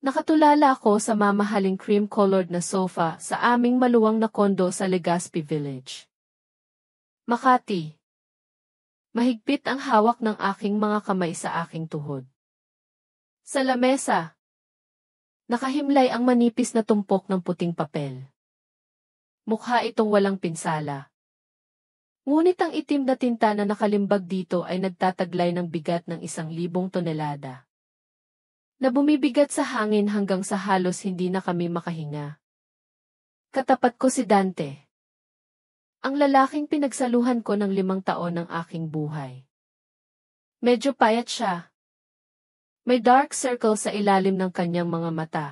Nakatulala ako sa mamahaling cream-colored na sofa sa aming maluwang na kondo sa Legazpi Village, Makati. Mahigpit ang hawak ng aking mga kamay sa aking tuhod. Sa lamesa, nakahimlay ang manipis na tumpok ng puting papel. Mukha itong walang pinsala. Ngunit ang itim na tinta na nakalimbag dito ay nagtataglay ng bigat ng 1,000 tonelada. Na bumibigat sa hangin hanggang sa halos hindi na kami makahinga. Katapat ko si Dante. Ang lalaking pinagsaluhan ko ng 5 taon ng aking buhay. Medyo payat siya. May dark circle sa ilalim ng kanyang mga mata.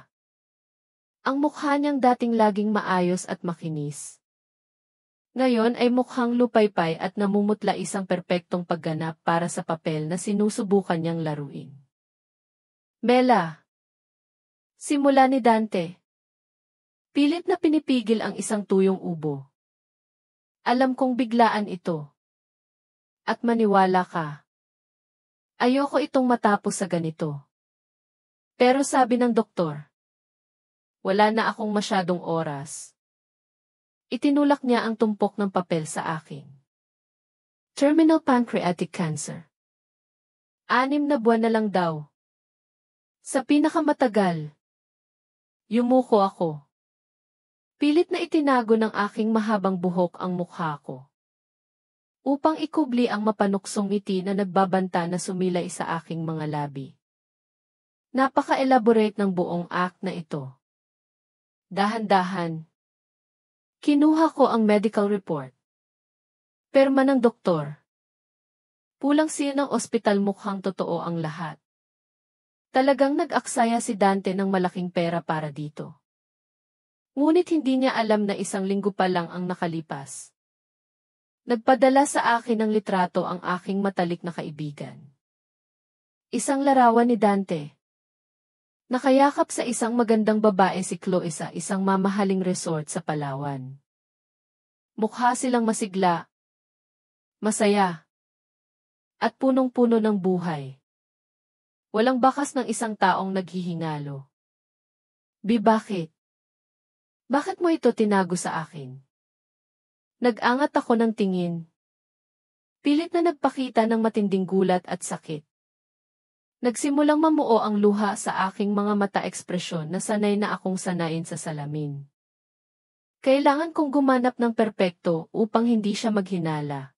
Ang mukha niyang dating laging maayos at makinis. Ngayon ay mukhang lupaypay at namumutla isang perpektong pagganap para sa papel na sinusubukan niyang laruin. Bella. Simula ni Dante. Pilit na pinipigil ang isang tuyong ubo. Alam kong biglaan ito. At maniwala ka. Ayoko itong matapos sa ganito. Pero sabi ng doktor, wala na akong masyadong oras. Itinulak niya ang tumpok ng papel sa akin. Terminal pancreatic cancer. 6 na buwan na lang daw. Sa pinakamatagal. Yumuko ako. Pilit na itinago ng aking mahabang buhok ang mukha ko. Upang ikubli ang mapanuksong ngiti na nagbabanta na sumilay sa aking mga labi. Napaka-elaborate ng buong act na ito. Dahan-dahan. Kinuha ko ang medical report. Perma ng doktor. Pulang siya ng ospital, mukhang totoo ang lahat. Talagang nag-aksaya si Dante ng malaking pera para dito. Ngunit hindi niya alam na 1 linggo pa lang ang nakalipas. Nagpadala sa akin ng litrato ang aking matalik na kaibigan. Isang larawan ni Dante. Nakayakap sa isang magandang babae si Chloe sa isang mamahaling resort sa Palawan. Mukha silang masigla, masaya, at punong-puno ng buhay. Walang bakas ng isang taong naghihingalo. Bakit? Bakit mo ito tinago sa akin? Nag-angat ako ng tingin. Pilit na nagpakita ng matinding gulat at sakit. Nagsimulang mamuo ang luha sa aking mga mata, ekspresyon na sanay na akong sanayin sa salamin. Kailangan kong gumanap ng perpekto upang hindi siya maghinala.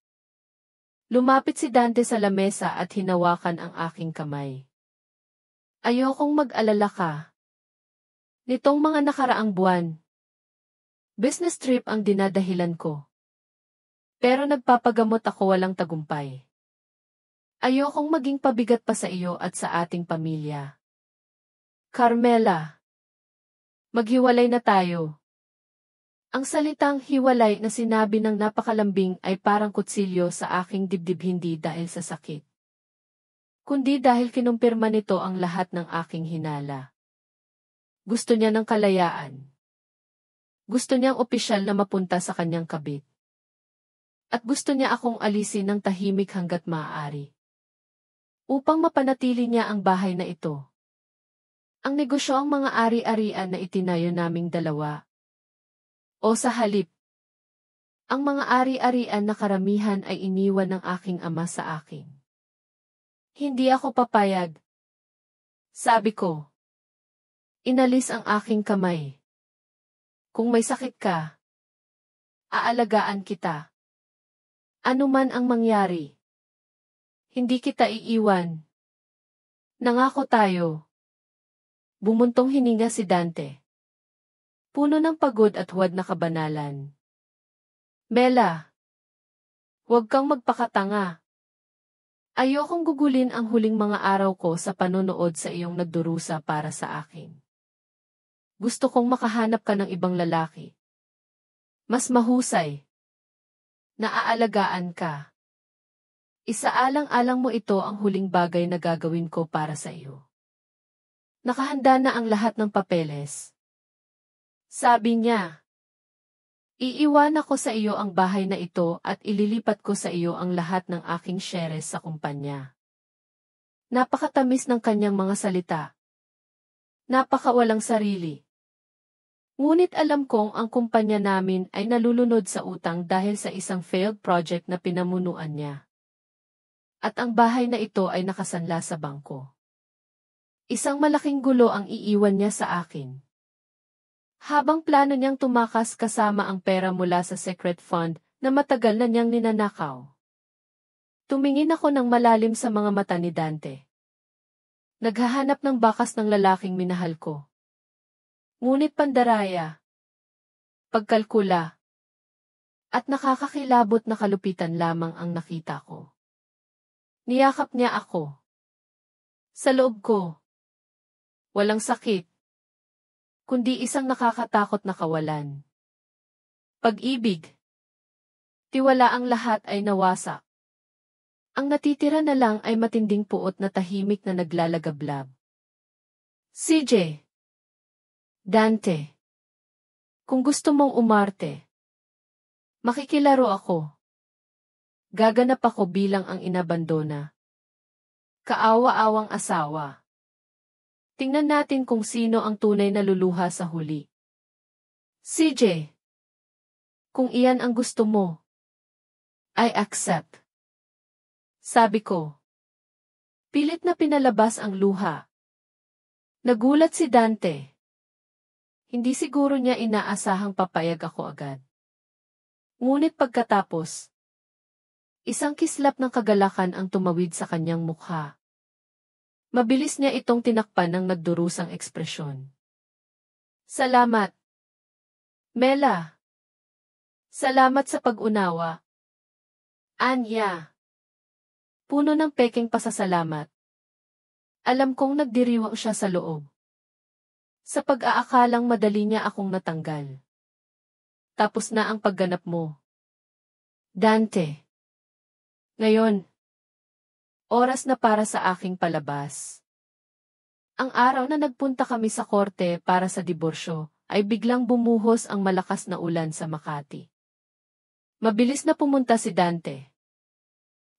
Lumapit si Dante sa lamesa at hinawakan ang aking kamay. Ayokong mag-alala ka. Nitong mga nakaraang buwan, business trip ang dinadahilan ko. Pero nagpapagamot ako walang tagumpay. Ayokong maging pabigat pa sa iyo at sa ating pamilya. Carmela. Maghiwalay na tayo. Ang salitang hiwalay na sinabi ng napakalambing ay parang kutsilyo sa aking dibdib, hindi dahil sa sakit, kundi dahil kinumpirma nito ang lahat ng aking hinala. Gusto niya ng kalayaan. Gusto niyang opisyal na mapunta sa kanyang kabit. At gusto niya akong alisin ng tahimik hanggat maaari. Upang mapanatili niya ang bahay na ito. Ang negosyo, ang mga ari-arian na itinayo naming dalawa. O sa halip, ang mga ari-arian na karamihan ay iniwan ng aking ama sa akin. Hindi ako papayag. Sabi ko. Inalis ang aking kamay. Kung may sakit ka, aalagaan kita. Ano man ang mangyari. Hindi kita iiwan. Nangako tayo. Bumuntong hininga si Dante. Puno ng pagod at huwad na kabanalan. Bella. Huwag kang magpakatanga. Ayokong gugulin ang huling mga araw ko sa panonood sa iyong nagdurusa para sa akin. Gusto kong makahanap ka ng ibang lalaki. Mas mahusay. Naaalagaan ka. Isaalang-alang mo ito ang huling bagay na gagawin ko para sa iyo. Nakahanda na ang lahat ng papeles. Sabi niya. Iiwan ako sa iyo ang bahay na ito at ililipat ko sa iyo ang lahat ng aking shares sa kumpanya. Napakatamis ng kanyang mga salita. Napakawalang sarili. Ngunit alam kong ang kumpanya namin ay nalulunod sa utang dahil sa isang failed project na pinamunuan niya. At ang bahay na ito ay nakasanla sa bangko. Isang malaking gulo ang iiwan niya sa akin. Habang plano niyang tumakas kasama ang pera mula sa secret fund na matagal na niyang ninanakaw. Tumingin ako ng malalim sa mga mata ni Dante. Naghahanap ng bakas ng lalaking minahal ko. Ngunit pandaraya, pagkalkula, at nakakakilabot na kalupitan lamang ang nakita ko. Niyakap niya ako. Sa loob ko, walang sakit, kundi isang nakakatakot na kawalan. Pag-ibig. Tiwala ang lahat ay nawasak. Ang natitira na lang ay matinding puot na tahimik na naglalagablab. CJ. Dante. Kung gusto mong umarte, makikilaro ako. Gaganap ako bilang ang inabandona. Kaawa-awang asawa. Tingnan natin kung sino ang tunay na luluha sa huli. CJ. Kung iyan ang gusto mo, I accept. Sabi ko. Pilit na pinalabas ang luha. Nagulat si Dante. Hindi siguro niya inaasahang papayag ako agad. Ngunit pagkatapos, isang kislap ng kagalakan ang tumawid sa kanyang mukha. Mabilis niya itong tinakpan ng nagdurusang ekspresyon. Salamat. Mela. Salamat sa pag-unawa. Anya. Puno ng peking pasasalamat. Alam kong nagdiriwang siya sa loob. Sa pag-aakalang madali niya akong natanggal. Tapos na ang pagganap mo. Dante. Ngayon, oras na para sa aking palabas. Ang araw na nagpunta kami sa korte para sa diborsyo, ay biglang bumuhos ang malakas na ulan sa Makati. Mabilis na pumunta si Dante.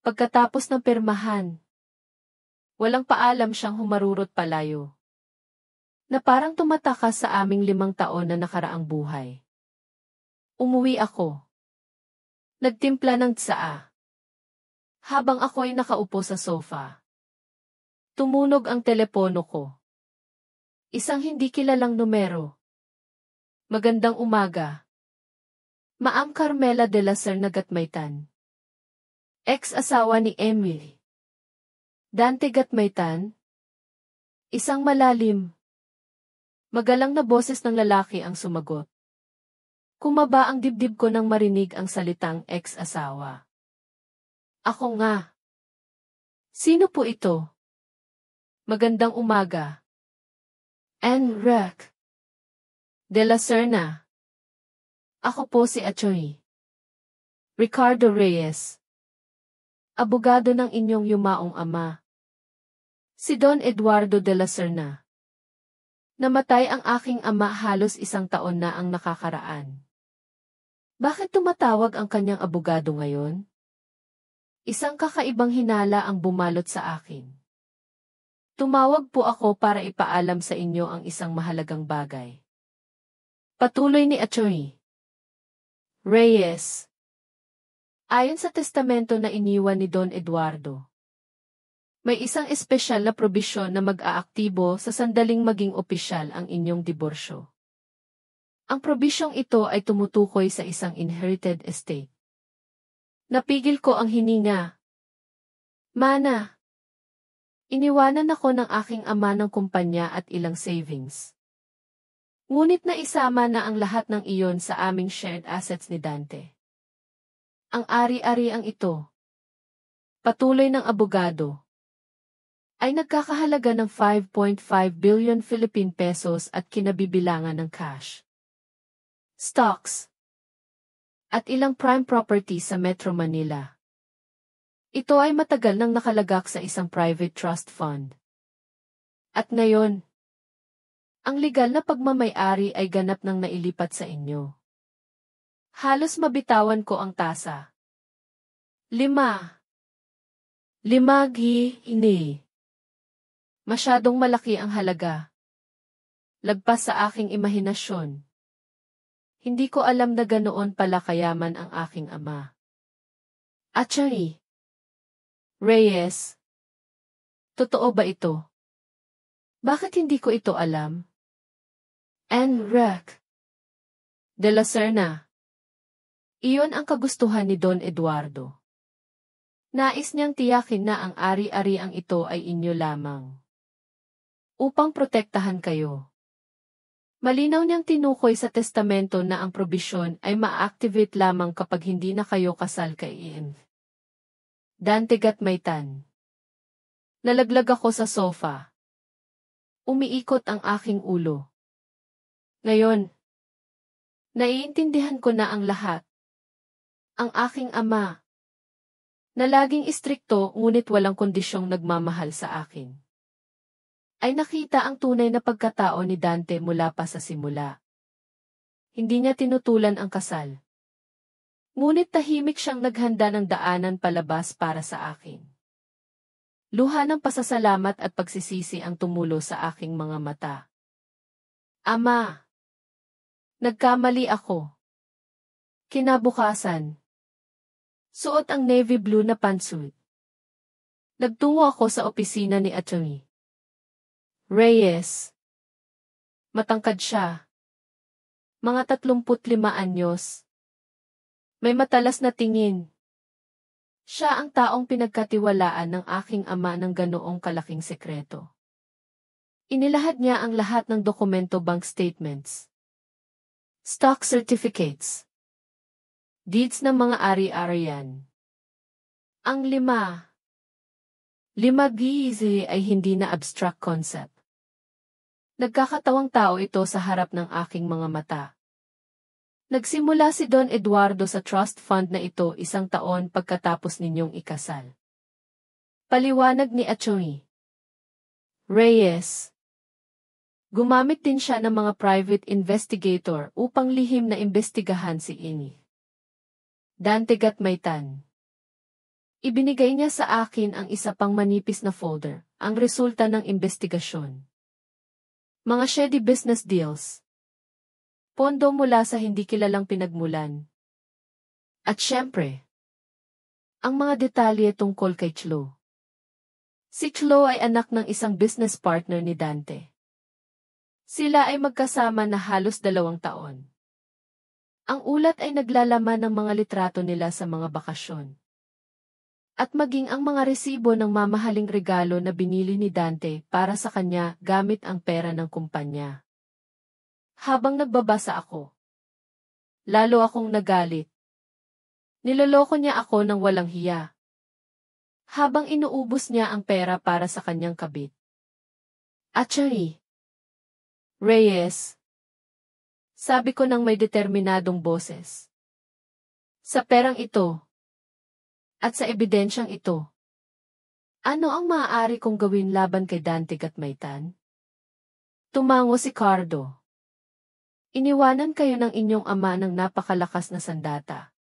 Pagkatapos ng pirmahan, walang paalam siyang humarurot palayo. Na parang tumatakas sa aming 5 taon na nakaraang buhay. Umuwi ako. Nagtimpla ng tsaa. Habang ako'y nakaupo sa sofa. Tumunog ang telepono ko. Isang hindi kilalang numero. Magandang umaga. Ma'am Carmela de la Serna Gatmaytan. Ex-asawa ni Emily. Dante Gatmaytan. Isang malalim. Magalang na boses ng lalaki ang sumagot. Kumaba ang dibdib ko nang marinig ang salitang ex-asawa. Ako nga. Sino po ito? Magandang umaga. Enrique de la Serna. Ako po si Atty. Ricardo Reyes. Abogado ng inyong yumaong ama. Si Don Eduardo de la Serna. Namatay ang aking ama halos 1 taon na ang nakakaraan. Bakit tumatawag ang kanyang abogado ngayon? Isang kakaibang hinala ang bumalot sa akin. Tumawag po ako para ipaalam sa inyo ang isang mahalagang bagay. Patuloy ni Atty. Reyes. Ayon sa testamento na iniwan ni Don Eduardo, may isang espesyal na probisyon na mag-aaktibo sa sandaling maging opisyal ang inyong diborsyo. Ang probisyong ito ay tumutukoy sa isang inherited estate. Napigil ko ang hininga. Mana. Iniwanan ako ng aking ama ng kumpanya at ilang savings. Ngunit naisama na ang lahat ng iyon sa aming shared assets ni Dante. Ang ari-ariang ito, patuloy ng abogado, ay nagkakahalaga ng 5.5 billion Philippine pesos at kinabibilangan ng cash, stocks, at ilang prime property sa Metro Manila. Ito ay matagal nang nakalagak sa isang private trust fund. At ngayon, ang legal na pagmamay-ari ay ganap nang nailipat sa inyo. Halos mabitawan ko ang tasa. 5. Hindi. Masyadong malaki ang halaga. Lagpas sa aking imahinasyon. Hindi ko alam na ganoon pala kayaman ang aking ama. Attorney Reyes, totoo ba ito? Bakit hindi ko ito alam? Enrique de la Serna. Iyon ang kagustuhan ni Don Eduardo. Nais niyang tiyakin na ang ari-ariang ito ay inyo lamang. Upang protektahan kayo. Malinaw niyang tinukoy sa testamento na ang probisyon ay ma-activate lamang kapag hindi na kayo kasal kay Ian. Dante Gatmaytan. Nalaglag ako sa sofa. Umiikot ang aking ulo. Ngayon, naiintindihan ko na ang lahat. Ang aking ama, na laging istrikto ngunit walang kondisyong nagmamahal sa akin, ay nakita ang tunay na pagkatao ni Dante mula pa sa simula. Hindi niya tinutulan ang kasal. Ngunit tahimik siyang naghanda ng daanan palabas para sa akin. Luha ng pasasalamat at pagsisisi ang tumulo sa aking mga mata. Ama! Nagkamali ako. Kinabukasan. Suot ang navy blue na pantsuit. Nagtungo ako sa opisina ni Atty. Reyes. Matangkad siya. Mga 35 anyos. May matalas na tingin. Siya ang taong pinagkatiwalaan ng aking ama ng ganoong kalaking sekreto. Inilahad niya ang lahat ng dokumento, bank statements, stock certificates, deeds ng mga ari-arian. Ang 5 gize ay hindi na abstract concept. Nagkakatawang tao ito sa harap ng aking mga mata. Nagsimula si Don Eduardo sa trust fund na ito 1 taon pagkatapos ninyong ikasal. Paliwanag ni Atty. Reyes. Gumamit din siya ng mga private investigator upang lihim na imbestigahan si Ini. Dante Gatmaytan. Ibinigay niya sa akin ang isa pang manipis na folder, ang resulta ng investigasyon. Mga shady business deals. Pondo mula sa hindi kilalang pinagmulan. At syempre, ang mga detalye tungkol kay Chlo. Si Chlo ay anak ng isang business partner ni Dante. Sila ay magkasama na halos 2 taon. Ang ulat ay naglalaman ng mga litrato nila sa mga bakasyon. At maging ang mga resibo ng mamahaling regalo na binili ni Dante para sa kanya gamit ang pera ng kumpanya. Habang nagbabasa ako, lalo akong nagalit. Niloloko niya ako ng walang hiya. Habang inuubos niya ang pera para sa kanyang kabit. Atty. Reyes. Sabi ko ng may determinadong boses. Sa perang ito, at sa ebidensyang ito, ano ang maaari kong gawin laban kay Dante Gatmaytan? Tumango si Cardo. Iniwanan kayo ng inyong ama ng napakalakas na sandata.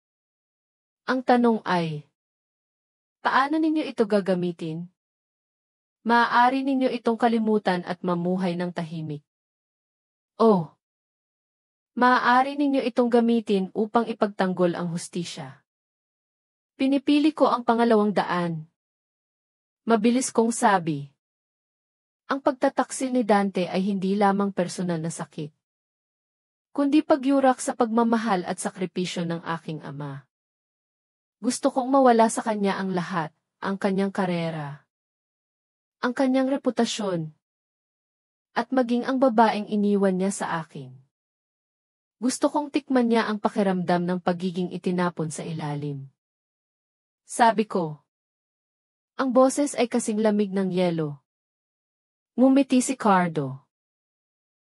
Ang tanong ay, paano ninyo ito gagamitin? Maaari ninyo itong kalimutan at mamuhay ng tahimik. O, maaari ninyo itong gamitin upang ipagtanggol ang hustisya. Pinipili ko ang pangalawang daan. Mabilis kong sabi. Ang pagtataksil ni Dante ay hindi lamang personal na sakit, kundi pagyurak sa pagmamahal at sakripisyo ng aking ama. Gusto kong mawala sa kanya ang lahat, ang kanyang karera, ang kanyang reputasyon, at maging ang babaeng iniwan niya sa akin. Gusto kong tikman niya ang pakiramdam ng pagiging itinapon sa ilalim. Sabi ko. Ang boses ay kasing lamig ng yelo. Ngumiti si Cardo.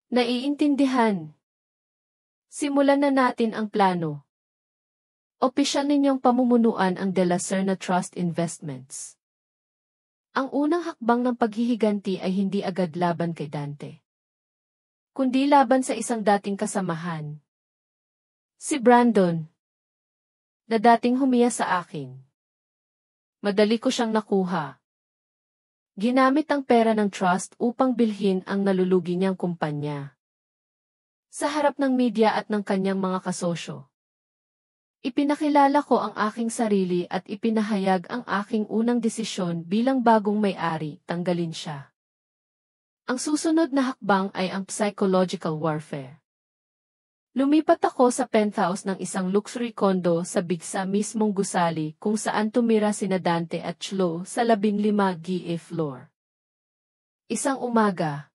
Naiintindihan. Simulan na natin ang plano. Opisyal ninyong pamumunuan ang De La Serna Trust Investments. Ang unang hakbang ng paghihiganti ay hindi agad laban kay Dante, kundi laban sa isang dating kasamahan. Si Brandon, na dating humiya sa akin. Madali ko siyang nakuha. Ginamit ang pera ng trust upang bilhin ang nalulugi niyang kumpanya. Sa harap ng media at ng kanyang mga kasosyo. Ipinakilala ko ang aking sarili at ipinahayag ang aking unang desisyon bilang bagong may-ari, tanggalin siya. Ang susunod na hakbang ay ang psychological warfare. Lumipat ako sa penthouse ng isang luxury condo sa Bigsa mismong gusali kung saan tumira sina Dante at Chloe sa 15 floor. Isang umaga.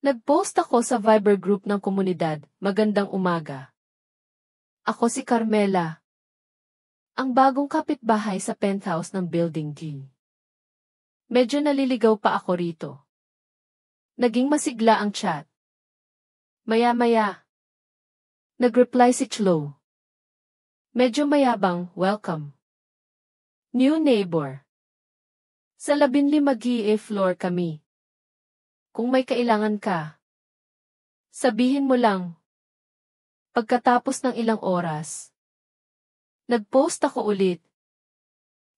Nag-post ako sa Viber group ng komunidad, magandang umaga. Ako si Carmela. Ang bagong kapitbahay sa penthouse ng Building G. Medyo naliligaw pa ako rito. Naging masigla ang chat. Maya-maya. Nag-reply si Chloe. Medyo mayabang, welcome. New neighbor. Sa 15 floor kami. Kung may kailangan ka, sabihin mo lang. Pagkatapos ng ilang oras, nag-post ako ulit.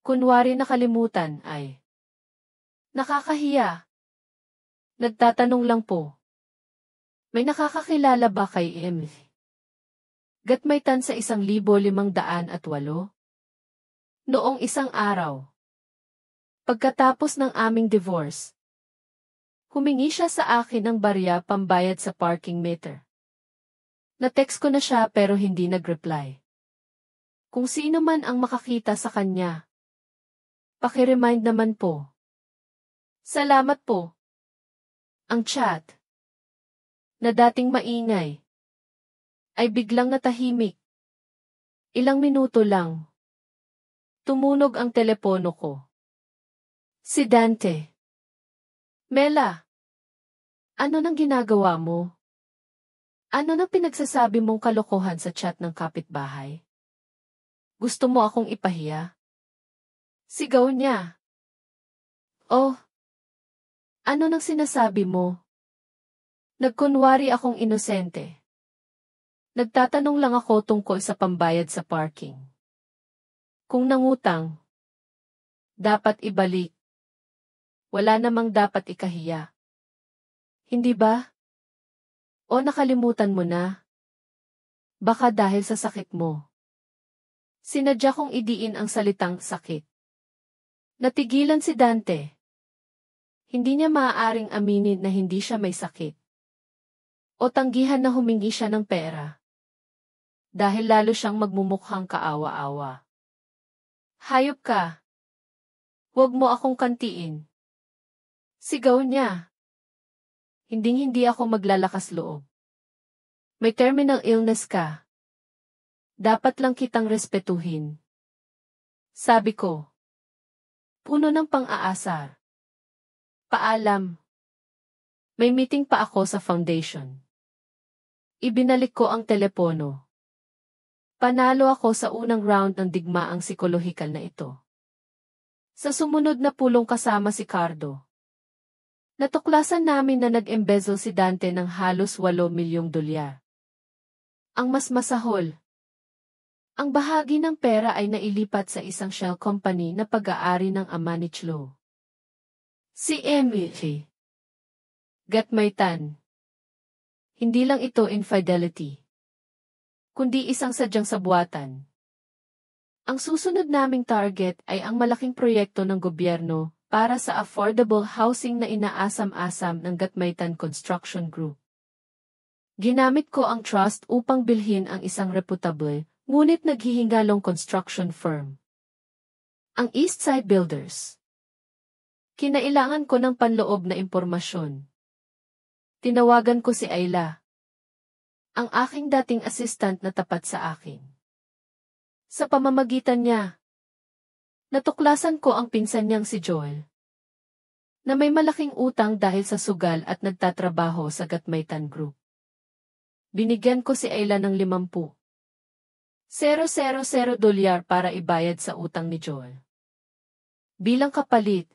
Kunwari nakalimutan ay. Nakakahiya. Nagtatanong lang po. May nakakakilala ba kay Emily? Gatmaytan sa 1,508? Noong isang araw. Pagkatapos ng aming divorce, humingi siya sa akin ng barya pambayad sa parking meter. Na-text ko na siya pero hindi nag-reply. Kung sino man ang makakita sa kanya. Paki-remind naman po. Salamat po. Ang chat, na dating maingay, ay biglang natahimik. Ilang minuto lang. Tumunog ang telepono ko. Si Dante. Mela, ano nang ginagawa mo? Ano nang pinagsasabi mong kalokohan sa chat ng kapitbahay? Gusto mo akong ipahiya? Sigaw niya. Oh, ano nang sinasabi mo? Nagkunwari akong inosente. Nagtatanong lang ako tungkol sa pambayad sa parking. Kung nangutang, dapat ibalik. Wala namang dapat ikahiya. Hindi ba? O nakalimutan mo na? Baka dahil sa sakit mo. Sinadya kong idiin ang salitang sakit. Natigilan si Dante. Hindi niya maaaring aminin na hindi siya may sakit. O tanggihan na humingi siya ng pera. Dahil lalo siyang magmumukhang kaawa-awa. Hayop ka. Huwag mo akong kantiin. Sigaw niya. Hinding-hindi ako maglalakas loob. May terminal illness ka. Dapat lang kitang respetuhin. Sabi ko. Puno ng pang-aasar. Paalam. May meeting pa ako sa foundation. Ibinalik ko ang telepono. Panalo ako sa unang round ng digmaang psikolohikal na ito. Sa sumunod na pulong kasama si Cardo. Natuklasan namin na nag-embezzle si Dante ng halos 8 milyong dolyar. Ang mas masahol. Ang bahagi ng pera ay nailipat sa isang shell company na pag-aari ng ama ni Chloe. Si Emily. Gatmaytan. Hindi lang ito infidelity, kundi isang sadyang sabuatan. Ang susunod naming target ay ang malaking proyekto ng gobyerno para sa affordable housing na inaasam-asam ng Gatmaytan Construction Group. Ginamit ko ang trust upang bilhin ang isang reputable, ngunit naghihingalong construction firm. Ang Eastside Builders. Kinailangan ko ng panloob na impormasyon. Tinawagan ko si Ayla, ang aking dating assistant na tapat sa akin. Sa pamamagitan niya, natuklasan ko ang pinsan niyang si Joel, na may malaking utang dahil sa sugal at nagtatrabaho sa Gatmaytan Group. Binigyan ko si Ayla ng 50,000 dolyar para ibayad sa utang ni Joel. Bilang kapalit,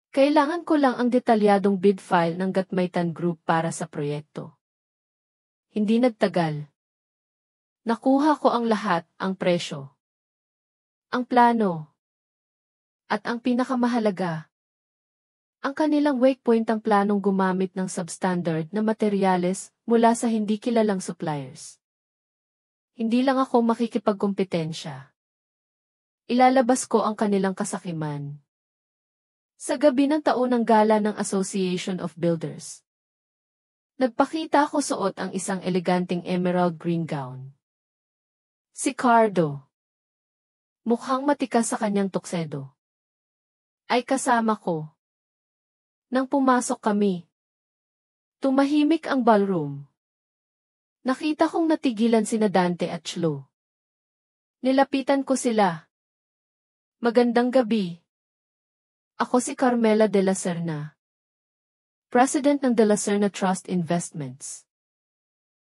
kailangan ko lang ang detalyadong bid file ng Gatmaytan Group para sa proyekto. Hindi nagtagal. Nakuha ko ang lahat, ang presyo, ang plano, at ang pinakamahalaga, Ang kanilang weak point ang planong gumamit ng substandard na materyales mula sa hindi kilalang suppliers. Hindi lang ako makikipagkompetensya. Ilalabas ko ang kanilang kasakiman. Sa gabi ng taunang gala ng Association of Builders, nagpakita ko suot ang isang eleganteng emerald green gown. Si Cardo, mukhang matikas sa kanyang tuksedo, ay kasama ko. Nang pumasok kami, tumahimik ang ballroom. Nakita kong natigilan sina Dante at Chloe. Nilapitan ko sila. Magandang gabi. Ako si Carmela de la Serna, President ng de la Serna Trust Investments.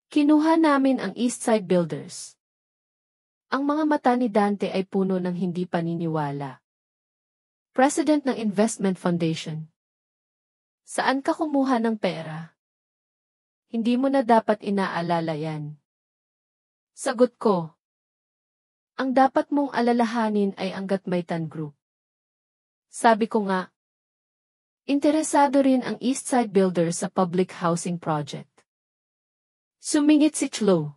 Kinuha namin ang Eastside Builders. Ang mga mata ni Dante ay puno ng hindi paniniwala. President ng Investment Foundation. Saan ka kumuha ng pera? Hindi mo na dapat inaalala yan. Sagot ko. Ang dapat mong alalahanin ay ang Gatmaytan Group. Sabi ko nga, interesado rin ang Eastside Builders sa public housing project. Sumingit si Chloe.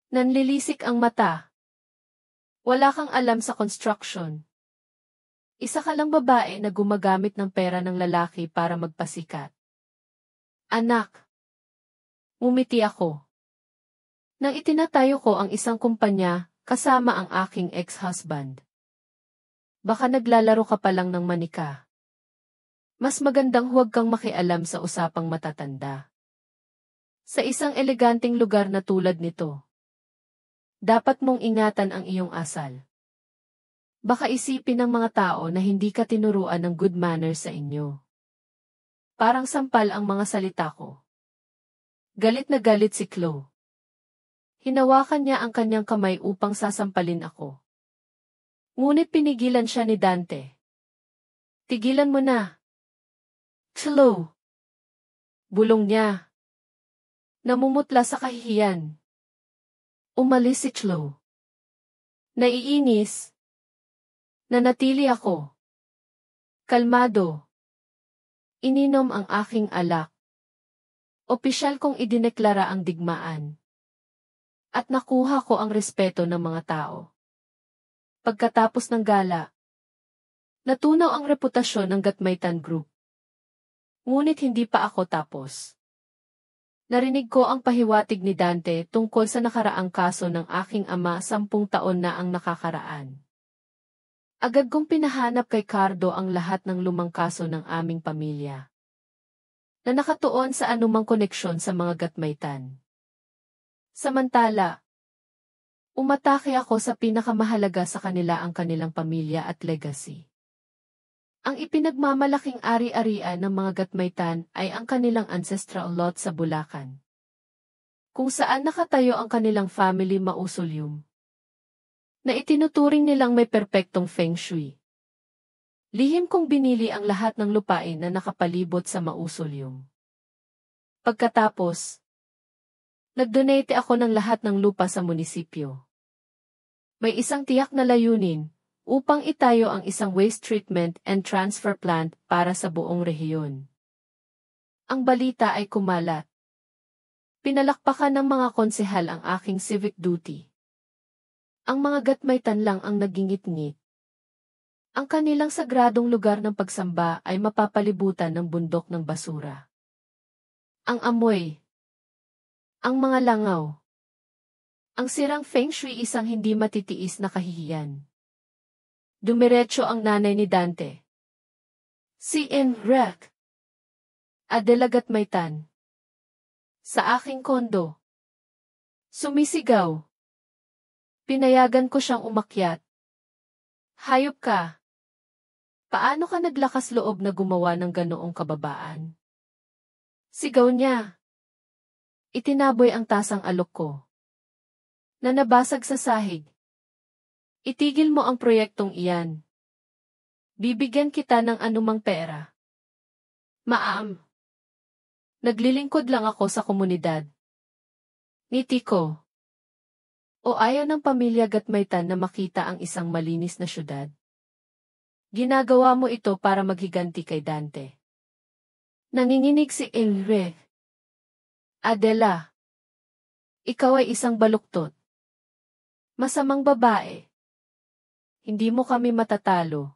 Nanlilisik ang mata. Wala kang alam sa construction. Isa ka lang babae na gumagamit ng pera ng lalaki para magpasikat. Anak. Ngumiti ako. Nang itinatayo ko ang isang kumpanya, kasama ang aking ex-husband. Baka naglalaro ka pa lang ng manika. Mas magandang huwag kang makialam sa usapang matatanda. Sa isang eleganteng lugar na tulad nito, dapat mong ingatan ang iyong asal. Baka isipin ng mga tao na hindi ka tinuruan ng good manners sa inyo. Parang sampal ang mga salita ko. Galit na galit si Chloe. Hinawakan niya ang kanyang kamay upang sasampalin ako. Ngunit pinigilan siya ni Dante. Tigilan mo na. Chloe. Bulong niya. Namumutla sa kahihiyan. Umalis si Chloe. Naiinis. Nanatili ako. Kalmado. Ininom ang aking alak. Opisyal kong idineklara ang digmaan. At nakuha ko ang respeto ng mga tao. Pagkatapos ng gala, natunaw ang reputasyon ng Gatmaytan Group. Ngunit hindi pa ako tapos. Narinig ko ang pahiwatig ni Dante tungkol sa nakaraang kaso ng aking ama 10 taon na ang nakakaraan. Agad kong pinahanap kay Cardo ang lahat ng lumang kaso ng aming pamilya, na nakatuon sa anumang koneksyon sa mga Gatmaytan. Samantala, umatake ako sa pinakamahalaga sa kanila ang kanilang pamilya at legacy. Ang ipinagmamalaking ari-arian ng mga Gatmaytan ay ang kanilang ancestral lot sa Bulacan, kung saan nakatayo ang kanilang family mausoleum, na itinuturing nilang may perpektong feng shui. Lihim kong binili ang lahat ng lupain na nakapalibot sa mausoleum. Pagkatapos, nagdonate ako ng lahat ng lupa sa munisipyo. May isang tiyak na layunin, upang itayo ang isang waste treatment and transfer plant para sa buong rehiyon. Ang balita ay kumalat. Pinalakpakan ng mga konsehal ang aking civic duty. Ang mga Gatmaytan lang ang nagingit-ngit. Ang kanilang sagradong lugar ng pagsamba ay mapapalibutan ng bundok ng basura. Ang amoy. Ang mga langaw. Ang sirang feng shui, isang hindi matitiis na kahihiyan. Dumiretso ang nanay ni Dante. Si Enric. Adela Gatmaytan. Sa aking kondo. Sumisigaw. Pinayagan ko siyang umakyat. Hayop ka. Paano ka naglakas loob na gumawa ng ganoong kababaan? Sigaw niya. Itinaboy ang tasang alok ko, na nabasag sa sahig. Itigil mo ang proyektong iyan. Bibigyan kita ng anumang pera. Ma'am. Naglilingkod lang ako sa komunidad. Ngiti ko. O ayaw ng pamilya Gatmaytan na makita ang isang malinis na syudad? Ginagawa mo ito para maghiganti kay Dante. Nanginginig si Elre. Adela. Ikaw ay isang baluktot. Masamang babae. Hindi mo kami matatalo.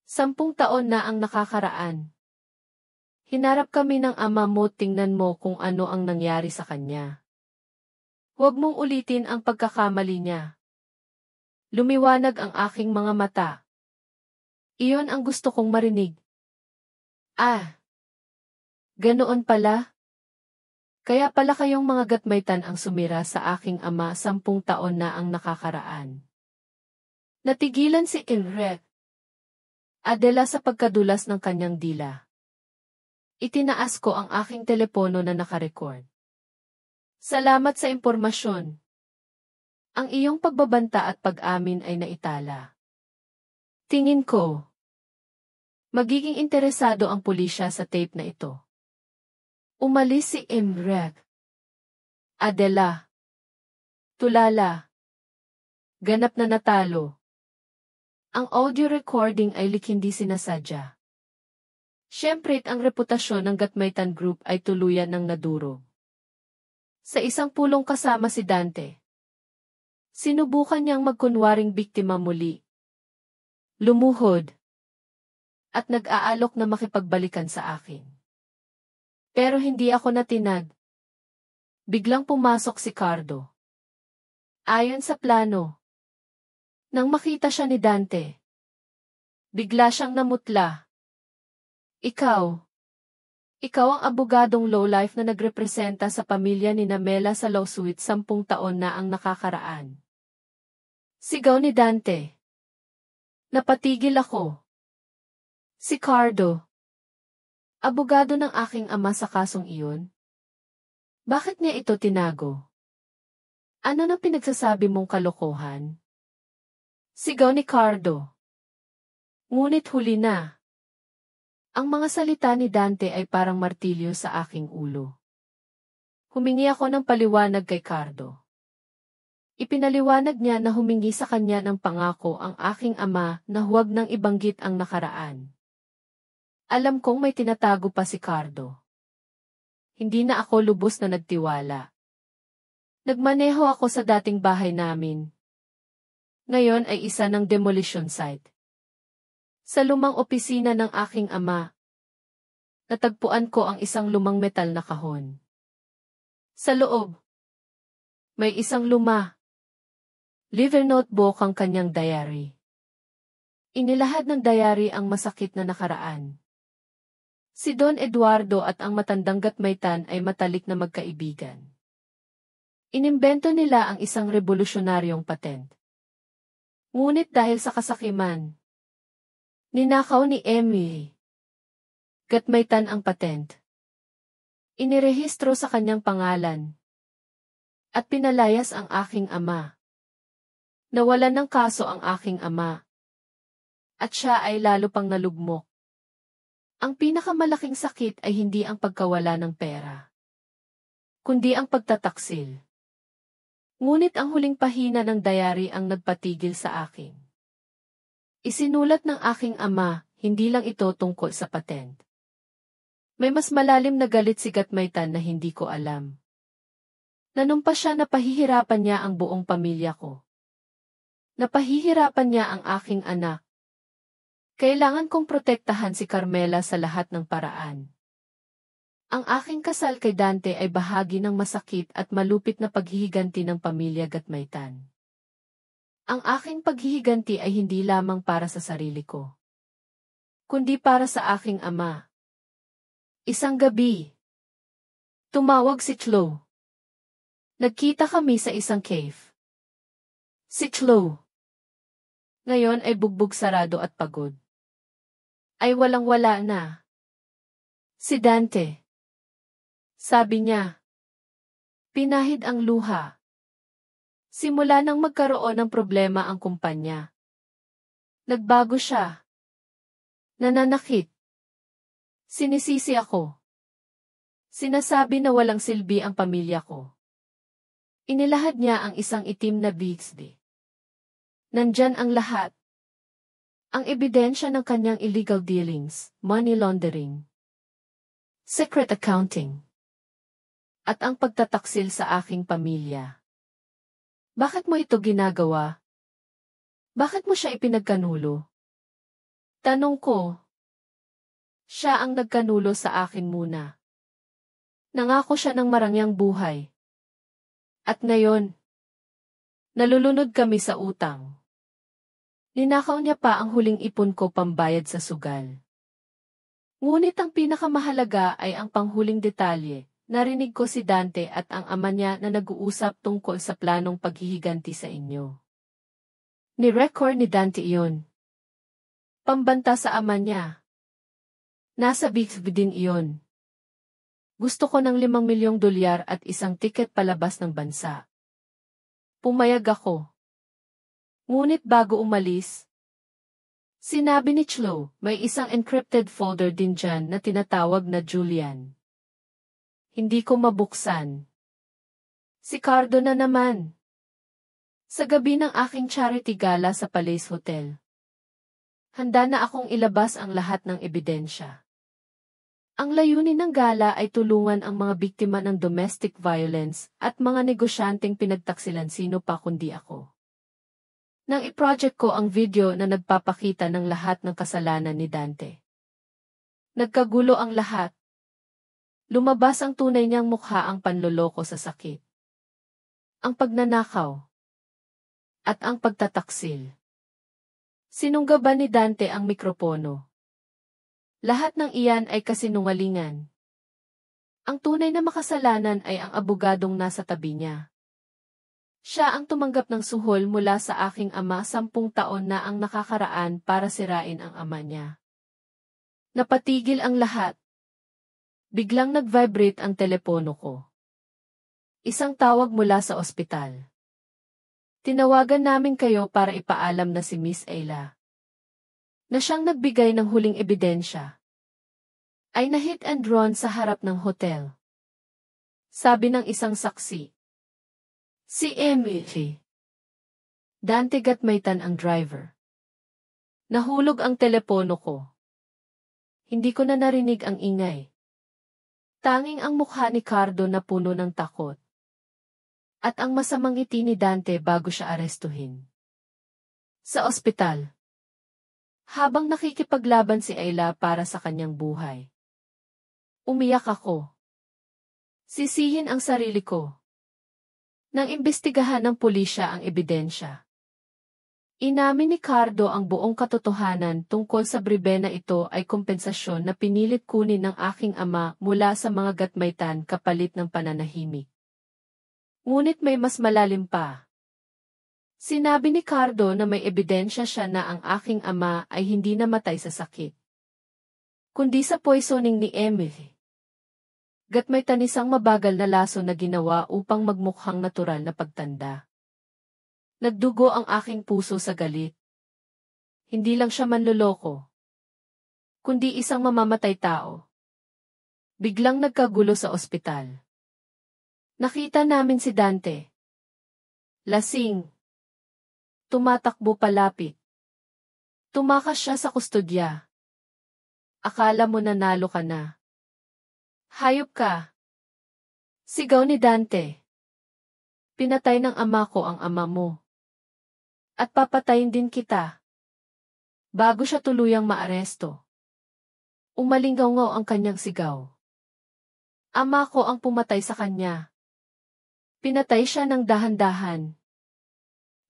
10 taon na ang nakakaraan. Hinarap kami ng ama mo, tingnan mo kung ano ang nangyari sa kanya. Huwag mong ulitin ang pagkakamali niya. Lumiwanag ang aking mga mata. Iyon ang gusto kong marinig. Ah! Ganoon pala? Kaya pala kayong mga gatmaytan ang sumira sa aking ama 10 taon na ang nakakaraan. Natigilan si Ilret. Adela sa pagkadulas ng kanyang dila. Itinaas ko ang aking telepono na nakarecord. Salamat sa impormasyon. Ang iyong pagbabanta at pag-amin ay naitala. Tingin ko, magiging interesado ang pulisya sa tape na ito. Umalis si Imrek. Adela. Tulala. Ganap na natalo. Ang audio recording ay hindi sinasadya. Siyempre ang reputasyon ng Gatmaytan Group ay tuluyan ng nadurog. Sa isang pulong kasama si Dante. Sinubukan niyang magkunwaring biktima muli. Lumuhod. At nag-aalok na makipagbalikan sa akin. Pero hindi ako natinag. Biglang pumasok si Cardo. Ayon sa plano. Nang makita siya ni Dante, bigla siyang namutla. Ikaw ang abogadong lowlife na nagrepresenta sa pamilya ni Namela sa lawsuit 10 taon na ang nakakaraan. Sigaw ni Dante. Napatigil ako. Si Cardo. Abogado ng aking ama sa kasong iyon? Bakit niya ito tinago? Ano na pinagsasabi mong kalokohan? Sigaw ni Cardo. Ngunit huli na. Ang mga salita ni Dante ay parang martilyo sa aking ulo. Humingi ako ng paliwanag kay Cardo. Ipinaliwanag niya na humingi sa kanya ng pangako ang aking ama na huwag nang ibanggit ang nakaraan. Alam kong may tinatago pa si Cardo. Hindi na ako lubos na nagtiwala. Nagmaneho ako sa dating bahay namin. Ngayon ay isa ng demolition site. Sa lumang opisina ng aking ama, natagpuan ko ang isang lumang metal na kahon. Sa loob, may isang liver notebook ang kanyang diary. Inilahad ng diary ang masakit na nakaraan. Si Don Eduardo at ang matandang Gatmaytan ay matalik na magkaibigan. Inimbento nila ang isang revolusyonaryong patent. Ngunit dahil sa kasakiman, ninakaw ni Emily Gatmaytan ang patent. Inirehistro sa kanyang pangalan. At pinalayas ang aking ama. Nawalan ng kaso ang aking ama. At siya ay lalo pang nalugmok. Ang pinakamalaking sakit ay hindi ang pagkawala ng pera, kundi ang pagtataksil. Ngunit ang huling pahina ng diary ang nagpatigil sa akin. Isinulat ng aking ama, hindi lang ito tungkol sa patent. May mas malalim na galit si Gatmaytan na hindi ko alam. Nanumpa siya na pahihirapan niya ang buong pamilya ko. Napahihirapan niya ang aking anak. Kailangan kong protektahan si Carmela sa lahat ng paraan. Ang aking kasal kay Dante ay bahagi ng masakit at malupit na paghihiganti ng pamilya Gatmaytan. Ang aking paghihiganti ay hindi lamang para sa sarili ko, kundi para sa aking ama. Isang gabi, tumawag si Chloe. Nagkita kami sa isang cave. Si Chloe ngayon ay bugbog sarado at pagod. Ay walang-wala na. Si Dante. Sabi niya. Pinahid ang luha. Simula nang magkaroon ng problema ang kumpanya. Nagbago siya. Nananakit. Sinisisi ako. Sinasabi na walang silbi ang pamilya ko. Inilahad niya ang isang itim na Bixby. Nandyan ang lahat. Ang ebidensya ng kanyang illegal dealings, money laundering, secret accounting, at ang pagtataksil sa aking pamilya. Bakit mo ito ginagawa? Bakit mo siya ipinagkanulo? Tanong ko. Siya ang nagkanulo sa akin muna. Nangako siya ng marangyang buhay. At ngayon, nalulunod kami sa utang. Ninakaw niya pa ang huling ipon ko pambayad sa sugal. Ngunit ang pinakamahalaga ay ang panghuling detalye. Narinig ko si Dante at ang ama niya na nag-uusap tungkol sa planong paghihiganti sa inyo. Ni-record ni Dante iyon. Pambanta sa ama niya. Nasa Big din iyon. Gusto ko ng $5 milyong at isang tiket palabas ng bansa. Pumayag ako. Ngunit bago umalis, sinabi ni Chloe, may isang encrypted folder din dyan na tinatawag na Julian. Hindi ko mabuksan. Si Cardo na naman. Sa gabi ng aking charity gala sa Palace Hotel. Handa na akong ilabas ang lahat ng ebidensya. Ang layunin ng gala ay tulungan ang mga biktima ng domestic violence at mga negosyanteng pinagtaksilan sino pa kundi ako. Nang i-project ko ang video na nagpapakita ng lahat ng kasalanan ni Dante. Nagkagulo ang lahat. Lumabas ang tunay niyang mukha, ang panloloko sa sakit. Ang pagnanakaw. At ang pagtataksil. Sinunggaban ni Dante ang mikropono. Lahat ng iyan ay kasinungalingan. Ang tunay na makasalanan ay ang abogadong nasa tabi niya. Siya ang tumanggap ng suhol mula sa aking ama 10 taon na ang nakakaraan para sirain ang ama niya. Napatigil ang lahat. Biglang nag-vibrate ang telepono ko. Isang tawag mula sa ospital. Tinawagan namin kayo para ipaalam na si Miss Ayla, na siyang nagbigay ng huling ebidensya, ay na-hit and run sa harap ng hotel. Sabi ng isang saksi. Si Emily. Dante Gatmaytan ang driver. Nahulog ang telepono ko. Hindi ko na narinig ang ingay. Tanging ang mukha ni Cardo na puno ng takot. At ang masamang ngiti ni Dante bago siya arestuhin. Sa ospital. Habang nakikipaglaban si Ayla para sa kanyang buhay. Umiyak ako. Sisihin ang sarili ko. Nang imbestigahan ng pulisya ang ebidensya. Inamin ni Cardo ang buong katotohanan tungkol sa bribe na ito ay kompensasyon na pinilit kunin ng aking ama mula sa mga Gatmaytan kapalit ng pananahimik. Ngunit may mas malalim pa. Sinabi ni Cardo na may ebidensya siya na ang aking ama ay hindi namatay sa sakit, kundi sa poisoning ni Emily. Gatmaytan isang mabagal na laso na ginawa upang magmukhang natural na pagtanda. Nagdugo ang aking puso sa galit. Hindi lang siya manloloko, kundi isang mamamatay tao. Biglang nagkagulo sa ospital. Nakita namin si Dante. Lasing. Tumatakbo palapit. Tumakas siya sa kustodya. Akala mo nanalo ka na. Hayop ka. Sigaw ni Dante. Pinatay ng ama ko ang ama mo. At papatayin din kita. Bago siya tuluyang maaresto. Umalingaw ang kanyang sigaw. Ama ko ang pumatay sa kanya. Pinatay siya ng dahan-dahan.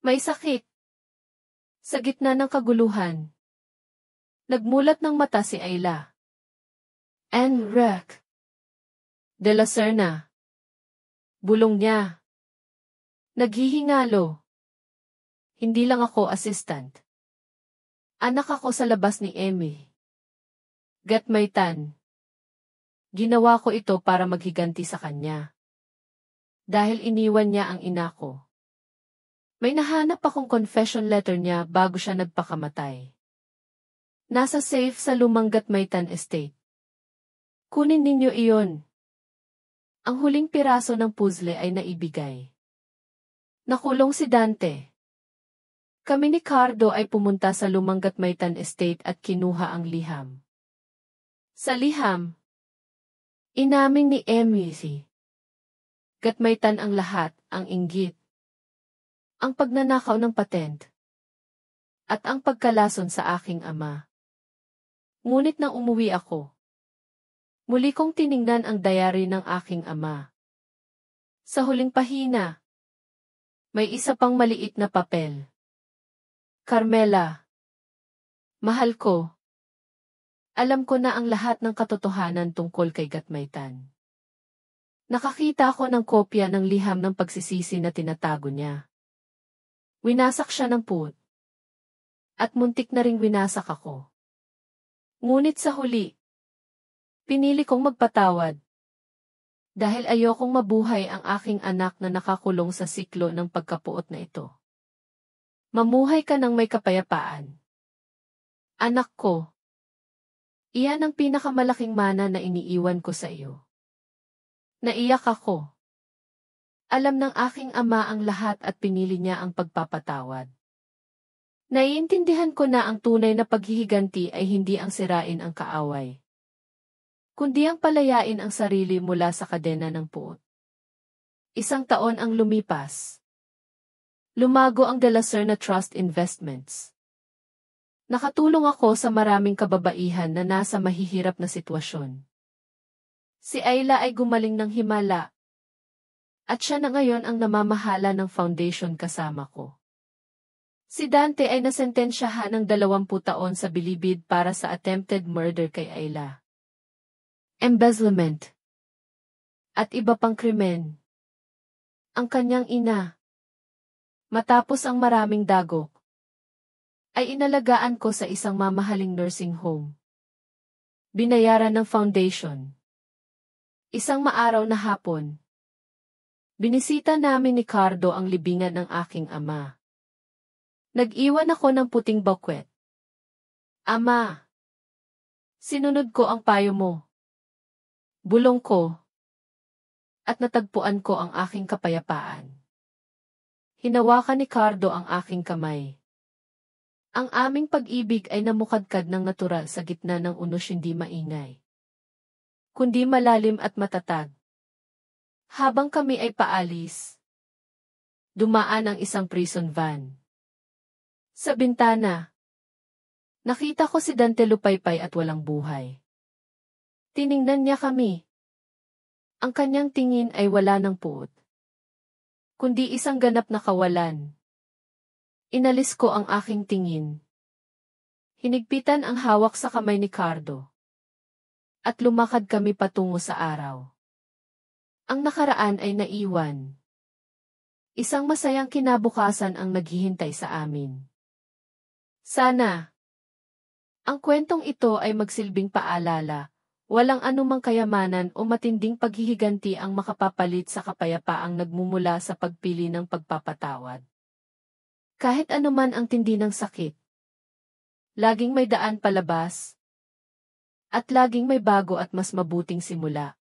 May sakit. Sa gitna ng kaguluhan. Nagmulat ng mata si Ayla. Enrique de la Serna. Bulong niya. Naghihingalo. Hindi lang ako assistant. Anak ako sa labas ni Emmy. Gatmaytan. Ginawa ko ito para maghiganti sa kanya. Dahil iniwan niya ang ina ko. May nahanap akong confession letter niya bago siya nagpakamatay. Nasa safe sa lumang Gatmaytan estate. Kunin ninyo iyon. Ang huling piraso ng puzzle ay naibigay. Nakulong si Dante. Kami ni Cardo ay pumunta sa lumang Gatmaytan Estate at kinuha ang liham. Sa liham, inamin ni Emily. Gatmaytan ang lahat, ang inggit, ang pagnanakaw ng patent, at ang pagkalason sa aking ama. Ngunit nang umuwi ako, muli kong tiningnan ang diary ng aking ama. Sa huling pahina, may isa pang maliit na papel. Carmela, mahal ko. Alam ko na ang lahat ng katotohanan tungkol kay Gatmaytan. Nakakita ako ng kopya ng liham ng pagsisisi na tinatago niya. Winasak siya ng puot. At muntik na ring winasak ako. Ngunit sa huli, pinili kong magpatawad. Dahil ayokong mabuhay ang aking anak na nakakulong sa siklo ng pagkapuot na ito. Mamuhay ka ng may kapayapaan. Anak ko, iyan ang pinakamalaking mana na iniiwan ko sa iyo. Naiyak ako. Alam ng aking ama ang lahat at pinili niya ang pagpapatawad. Naiintindihan ko na ang tunay na paghihiganti ay hindi ang sirain ang kaaway, kundi ang palayain ang sarili mula sa kadena ng puot. 1 taon ang lumipas. Lumago ang De La Serna Trust Investments. Nakatulong ako sa maraming kababaihan na nasa mahihirap na sitwasyon. Si Ayla ay gumaling ng himala. At siya na ngayon ang namamahala ng foundation kasama ko. Si Dante ay nasentensyahan ng 20 taon sa bilibid para sa attempted murder kay Ayla, embezzlement, at iba pang krimen. Ang kanyang ina, matapos ang maraming dagok, ay inalagaan ko sa isang mamahaling nursing home. Binayaran ng foundation. Isang maaraw na hapon, binisita namin ni Cardo ang libingan ng aking ama. Nag-iwan ako ng puting bakwet. Ama, sinunod ko ang payo mo. Bulong ko. At natagpuan ko ang aking kapayapaan. Hinawakan ni Cardo ang aking kamay. Ang aming pag-ibig ay namukadkad ng natural sa gitna ng unos hindi maingay, kundi malalim at matatag. Habang kami ay paalis, dumaan ang isang prison van. Sa bintana, nakita ko si Dante lupaypay at walang buhay. Tiningnan niya kami. Ang kanyang tingin ay wala ng puot, kundi isang ganap na kawalan. Inalis ko ang aking tingin. Hinigpitan ang hawak sa kamay ni Cardo. At lumakad kami patungo sa araw. Ang nakaraan ay naiwan. Isang masayang kinabukasan ang naghihintay sa amin. Sana ang kwentong ito ay magsilbing paalala, walang anumang kayamanan o matinding paghihiganti ang makapapalit sa kapayapaang nagmumula sa pagpili ng pagpapatawad. Kahit anuman ang tindi ng sakit, laging may daan palabas, at laging may bago at mas mabuting simula.